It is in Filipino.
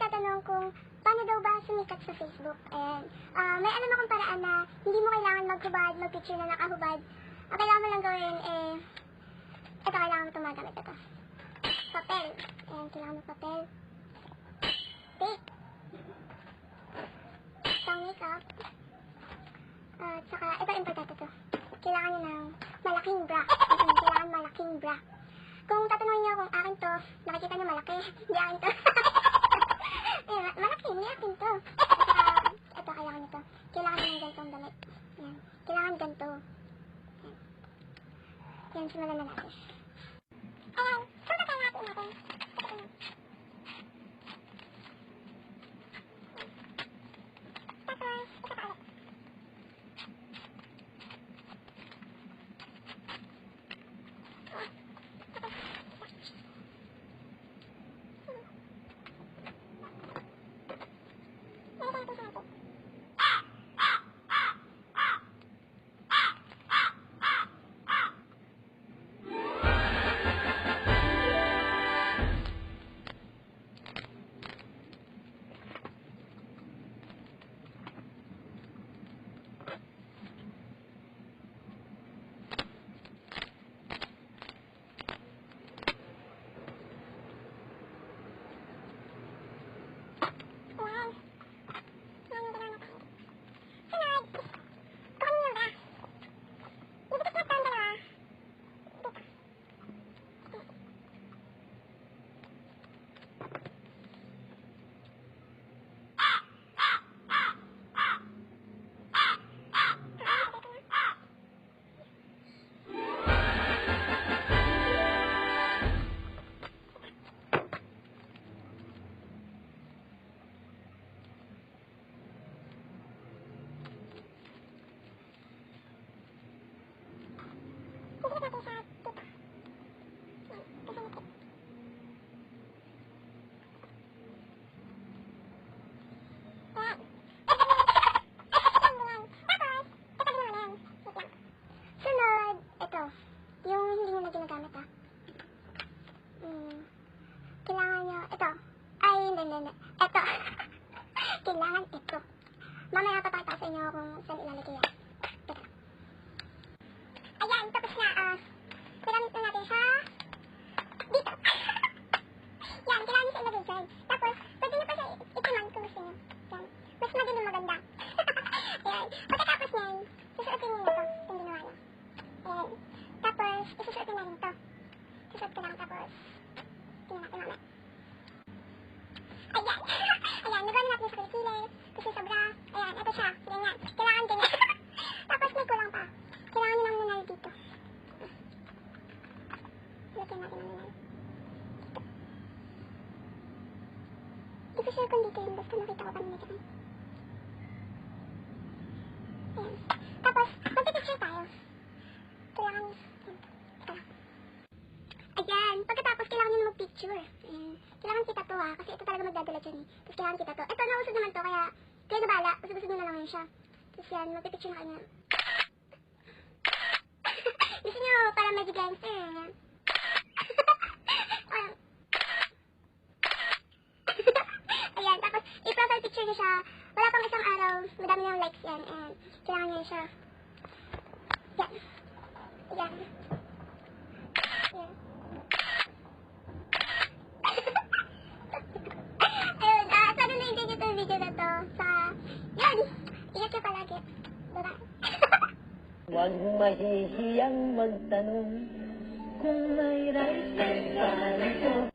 nagtatanong kung paano daw ba sumikat sa Facebook. And may alam akong paraan na hindi mo kailangan maghubad, mag-picture na nakahubad. Ang kailangan mo lang gawin ito, kailangan mo tumagamit ito. Papel. Ayan, kailangan mo papel. Tape. Pang makeup. At saka, ito importante to. Kailangan nyo ng malaking bra. Kailangan malaking bra. Kung tatanungin nyo kung akin to, nakikita nyo malaki. Hindi akin to. Malaki, hindi akin to. At saka, ito, kailangan nyo to. Kailangan nyo ng ganitong damit. Yan. Kailangan ganito. Yan. Yan, simulan na natin. Ayan, sumatay natin natin. Tapos, ito pa ulit. Sunod, ito. Yung hindi nyo na ginagamit kailangan nyo, ito. Ay, hindi. Ito. Kailangan ito. Mamaya papakita sa inyo kung saan ilalagay yan. Ito. Ayan, tapos na, kailangan na natin siya dito. Yan, kailangan nyo siya ilagay dyan. Tapos, pwede nyo pa siya itiman kung gusto nyo. Yan. Mas magiging maganda. Ayan. Pagkatapos nyan, susuotin nyo ito. Yung ginawa nyo. Ayan. Tapos, isusuotin na rin ito. Susuot ko lang, tapos, tingnan natin mamaya. Ayan. Ayan, nagawa natin sa kilikili. Kasi sobra. Ayan, ito siya. Ganyan. Kailangan ganyan. Tapos, may kulang pa. Kailangan nyo lang muna dito. Lagyan natin muna. Hindi ko sure kung dito yun. Basta nakita ko kanina dyan. Ayan. Tapos, magpipicture tayo. Kailangan nyo. Ayan. Pagkatapos, kailangan nyo mag-picture. Ayan. Kailangan kita to kasi ito talaga magdadala dyan Tapos, kailangan kita to. Ito, nausod naman to, kaya kayo na bala. Usod-usod nyo na lang yun siya. Tapos yan, magpipicture na kayo. Gusto nyo para magic gangster. Ayan. Ayan, tapos i-profile picture nyo siya. Wala pang isang araw, madami ng likes yan. And kailangan nyo siya. Yan. Yan. Yan. Ayun, sana na-enjoy nyo itong video na to. Yun, ingat nyo palagi. Bye-bye. Huwag mahihiyang magtanong kung may right ka.